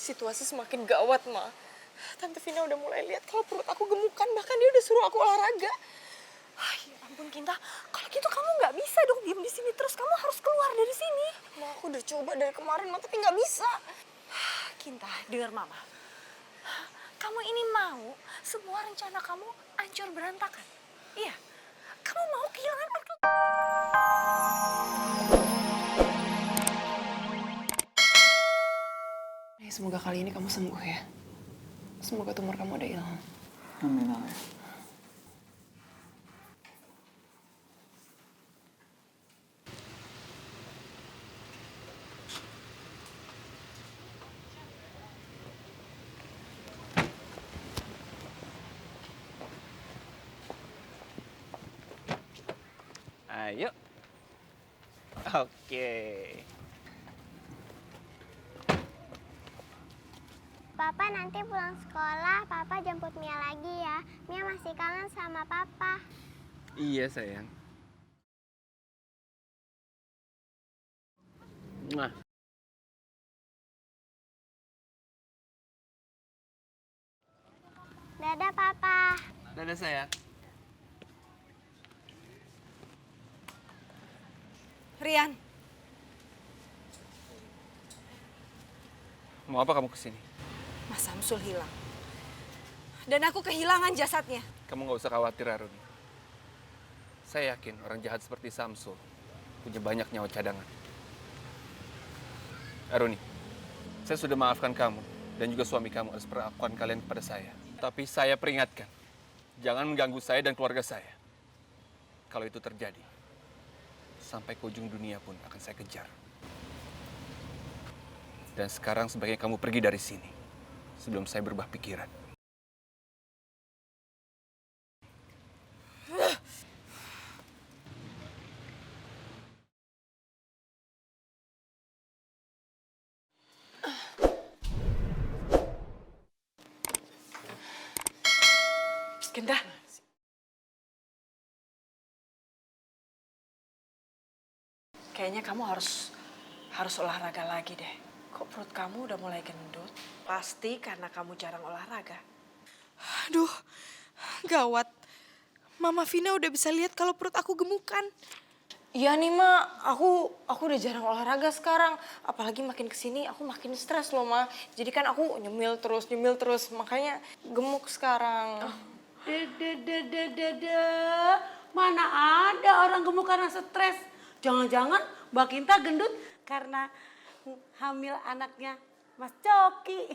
Situasi semakin gawat, Ma. Tante Vina udah mulai lihat kalau perut aku gemukan, bahkan dia udah suruh aku olahraga. Ya ampun Kinta, kalau gitu kamu nggak bisa dong diem di sini terus. Kamu harus keluar dari sini. Ma, aku udah coba dari kemarin, Ma, tapi nggak bisa. Kinta, dengar Mama. Kamu ini mau semua rencana kamu hancur berantakan? Iya. Kamu mau kehilangan Arka? Semoga kali ini kamu sembuh ya. Semoga tumor kamu udah hilang. Amin, amin. Ayo. Oke. Papa nanti pulang sekolah, Papa jemput Mia lagi ya. Mia masih kangen sama Papa. Iya, sayang. Mwah. Dadah Papa. Dadah, sayang. Rian, Mau apa kamu kesini? Mas Samsul hilang. Dan aku kehilangan jasadnya. Kamu nggak usah khawatir, Aruni. Saya yakin orang jahat seperti Samsul punya banyak nyawa cadangan. Aruni, saya sudah maafkan kamu dan juga suami kamu atas perlakuan kalian kepada saya. Tapi saya peringatkan, jangan mengganggu saya dan keluarga saya. Kalau itu terjadi, sampai ke ujung dunia pun akan saya kejar. Dan sekarang sebaiknya kamu pergi dari sini sebelum saya berubah pikiran. Kinta, kayaknya kamu harus olahraga lagi deh. Kok perut kamu udah mulai gendut? Pasti karena kamu jarang olahraga. Aduh, gawat. Mama Vina udah bisa lihat kalau perut aku gemukan. Iya nih Ma, aku udah jarang olahraga sekarang. Apalagi makin kesini aku makin stres loh Ma. Jadi kan aku nyemil terus. Makanya gemuk sekarang. Mana ada orang gemuk karena stres. Jangan-jangan Mbak Kinta gendut karena hamil anaknya Mas Coki.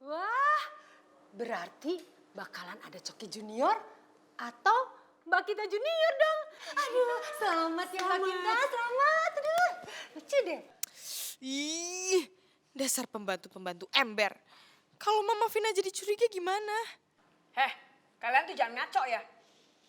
Wah, berarti bakalan ada Coki Junior atau Mbak Kinta Junior dong. Aduh, selamat ya Mbak Kinta, selamat. Aduh, lucu deh. Ih, dasar pembantu-pembantu ember. Kalau Mama Vina jadi curiga gimana? Kalian tuh jangan ngaco ya.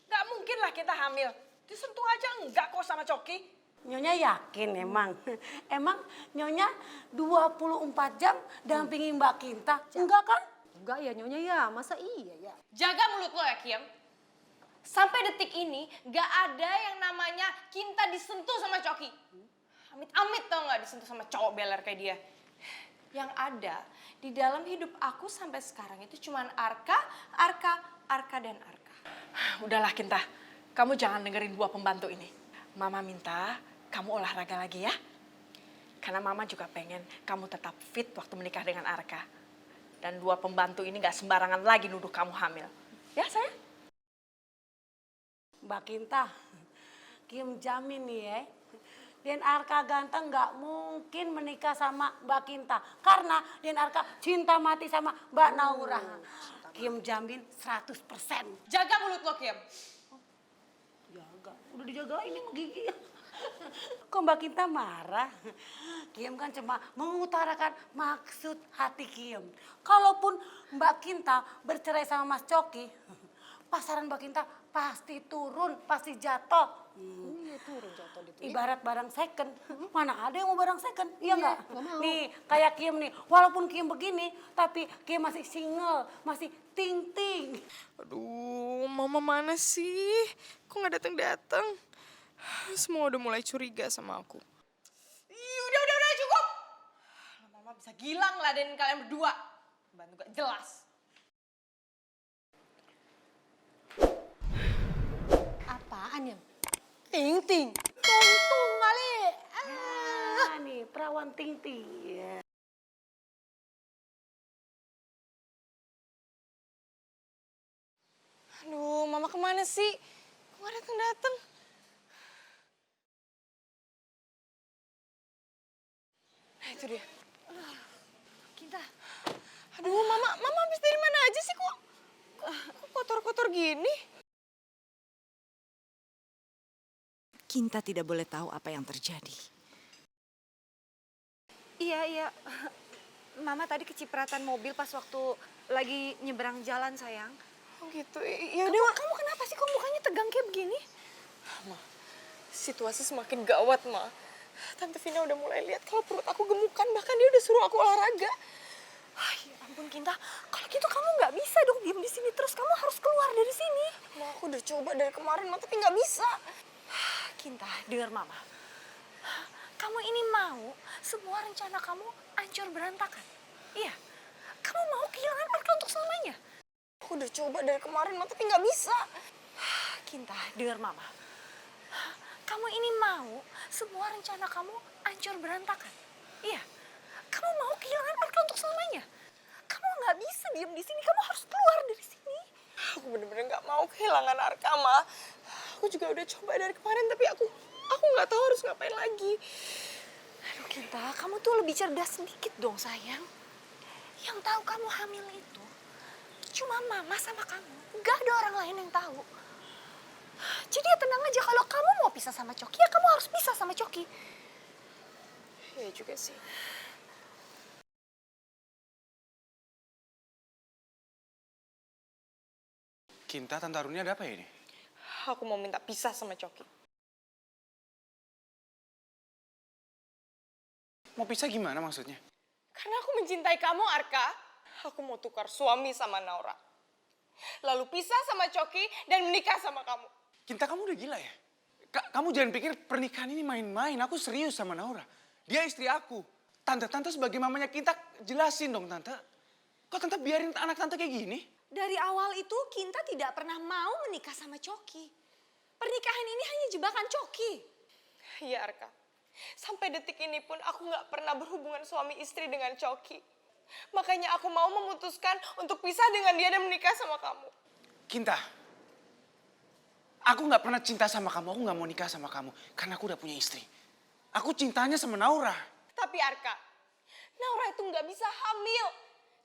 Gak mungkin lah kita hamil. Disentuh aja enggak kok sama Coki. Nyonya yakin emang? Emang Nyonya 24 jam dampingi Mbak Kinta? Enggak kan? Enggak ya Nyonya ya, masa iya ya? Jaga mulut lo ya Kiem. Sampai detik ini gak ada yang namanya Kinta disentuh sama Coki. Amit-amit tau gak disentuh sama cowok beler kayak dia. Yang ada di dalam hidup aku sampai sekarang itu cuman Arka, dan Arka. Udahlah Kinta, kamu jangan dengerin dua pembantu ini. Mama minta kamu olahraga lagi ya. Karena Mama juga pengen kamu tetap fit waktu menikah dengan Arka. Dan dua pembantu ini gak sembarangan lagi nuduh kamu hamil. Ya sayang? Mbak Kinta, Kim jamin nih ya. Den Arka ganteng nggak mungkin menikah sama Mbak Kinta. Karena Den Arka cinta mati sama Mbak Naura. Kim jamin 100%. Jaga mulut lo Kiem. Jaga, udah dijagain ini gigi. Kok Mbak Kinta marah? Kim kan cuma mengutarakan maksud hati Kim. Kalaupun Mbak Kinta bercerai sama Mas Coki, pasaran Mbak Kinta pasti turun, pasti jatuh. Iya turun jatuh gitu ya. Ibarat barang second, mana ada yang mau barang second, iya nggak? Nih kayak Kim nih, walaupun Kim begini, tapi Kim masih single, masih ting-ting. Aduh, Mama mana sih? Kok nggak datang-datang? Semua udah mulai curiga sama aku. bisa gila ngeladenin kalian berdua. Bantu gak jelas. Apaan ya? Ting ting. Tung kali. Ah, nih perawan ting-ting. Ya. Aduh, mama kemana sih? Kok gak dateng-dateng? Nah itu dia. Kinta. Aduh, mama habis dari mana aja sih kok kotor-kotor gini? Kinta tidak boleh tahu apa yang terjadi. Iya. Mama tadi kecipratan mobil pas waktu lagi nyeberang jalan, sayang. Oh gitu, ya udah. Kamu kenapa sih? Kok mukanya tegang kayak begini? Ma, situasi semakin gawat, Ma. Tante Vina udah mulai lihat kalau perut aku gemukan, bahkan dia udah suruh aku olahraga. Ya ampun, Kinta. Kalau gitu kamu nggak bisa dong diem di sini terus. Kamu harus keluar dari sini. Ma, aku udah coba dari kemarin, Ma, tapi nggak bisa. Kinta, dengar Mama. Kamu ini mau semua rencana kamu hancur berantakan? Iya. Kamu mau kehilangan Arka untuk selamanya? Aku udah coba dari kemarin, Ma, tapi nggak bisa. Kinta, dengar Mama. Kamu ini mau semua rencana kamu hancur berantakan? Iya. Kamu mau kehilangan Arka untuk selamanya? Kamu nggak bisa diem di sini. Kamu harus keluar dari sini. Aku bener-bener nggak mau kehilangan Arka, Ma. Aku juga udah coba dari kemarin, tapi aku nggak tahu harus ngapain lagi. Aduh Kinta, kamu tuh lebih cerdas sedikit dong sayang. Yang tahu kamu hamil itu cuma Mama sama kamu. Gak ada orang lain yang tahu. Jadi ya tenang aja, kalau kamu mau pisah sama Coki, ya kamu harus pisah sama Coki. Iya juga sih. Kinta, Tante Aruni ada apa ya ini? Aku mau minta pisah sama Coki. Mau pisah gimana maksudnya? Karena aku mencintai kamu, Arka. Aku mau tukar suami sama Naura. Lalu pisah sama Coki dan menikah sama kamu. Kinta, kamu udah gila ya? Kamu jangan pikir pernikahan ini main-main. Aku serius sama Naura. Dia istri aku. Tante sebagai mamanya Kinta, jelasin dong Tante. Kok Tante biarin anak Tante kayak gini? Dari awal itu Kinta tidak pernah mau menikah sama Coki. Pernikahan ini hanya jebakan Coki. Iya, Arka. Sampai detik ini pun aku nggak pernah berhubungan suami istri dengan Coki. Makanya aku mau memutuskan untuk pisah dengan dia dan menikah sama kamu. Kinta, aku nggak pernah cinta sama kamu. Aku nggak mau nikah sama kamu. Karena aku udah punya istri. Aku cintanya sama Naura. Tapi Arka, Naura itu nggak bisa hamil.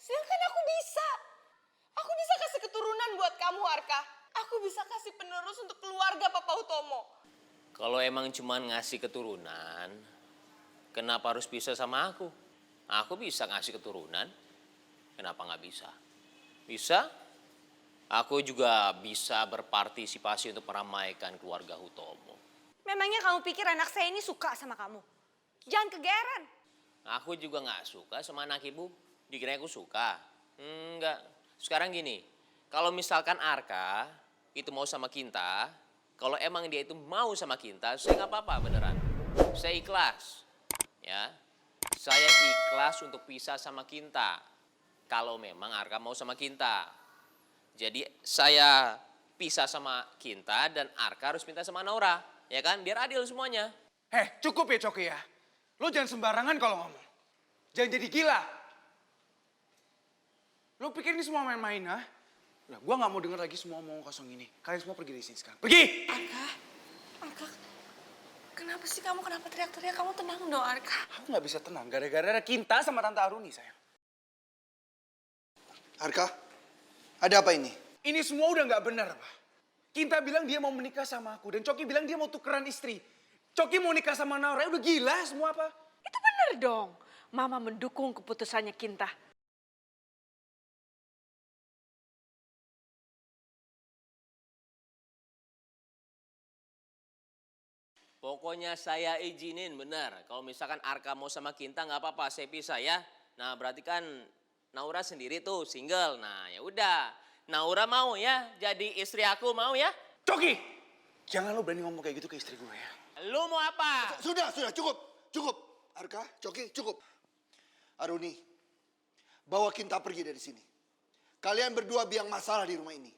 Sedangkan aku bisa. Aku bisa kasih keturunan buat kamu, Arka. Aku bisa kasih penerus untuk keluarga Papa Utomo. Kalau emang cuman ngasih keturunan, kenapa harus pisah sama aku? Aku bisa ngasih keturunan, kenapa nggak bisa? Bisa, aku juga bisa berpartisipasi untuk meramaikan keluarga Hutomo. Memangnya kamu pikir anak saya ini suka sama kamu? Jangan kegeeran. Aku juga nggak suka sama anak ibu, dikira aku suka. Enggak, sekarang gini, kalau misalkan Arka itu mau sama Kinta, kalau emang dia itu mau sama Kinta, saya nggak apa-apa beneran. Saya ikhlas, ya. Saya ikhlas untuk pisah sama Kinta. Kalau memang Arka mau sama Kinta. Jadi saya pisah sama Kinta dan Arka harus minta sama Naura. Ya kan, biar adil semuanya. Cukup ya Coki ya. Lo jangan sembarangan kalau ngomong. Jangan jadi gila. Lo pikir ini semua main-main, ha? Udah, gue gak mau denger lagi semua omong kosong ini. Kalian semua pergi dari sini sekarang. Pergi! Arka, kenapa sih kamu? Kenapa teriak-teriak? Kamu tenang dong, Arka. Aku gak bisa tenang gara-gara ada Kinta sama Tante Aruni, sayang. Arka, ada apa ini? Ini semua udah gak benar, Pak. Kinta bilang dia mau menikah sama aku. Dan Coki bilang dia mau tukeran istri. Coki mau nikah sama Naura. Udah gila semua, apa? Itu benar dong. Mama mendukung keputusannya Kinta. Pokoknya saya izinin benar. Kalau misalkan Arka mau sama Kinta nggak apa-apa, saya pisah ya. Nah berarti kan Naura sendiri tuh single. Nah ya udah, Naura mau ya jadi istri aku, mau ya? Coki! Jangan lo berani ngomong kayak gitu ke istri gue ya. Lu mau apa? Sudah, cukup. Arka, Coki, cukup. Aruni, bawa Kinta pergi dari sini. Kalian berdua biang masalah di rumah ini.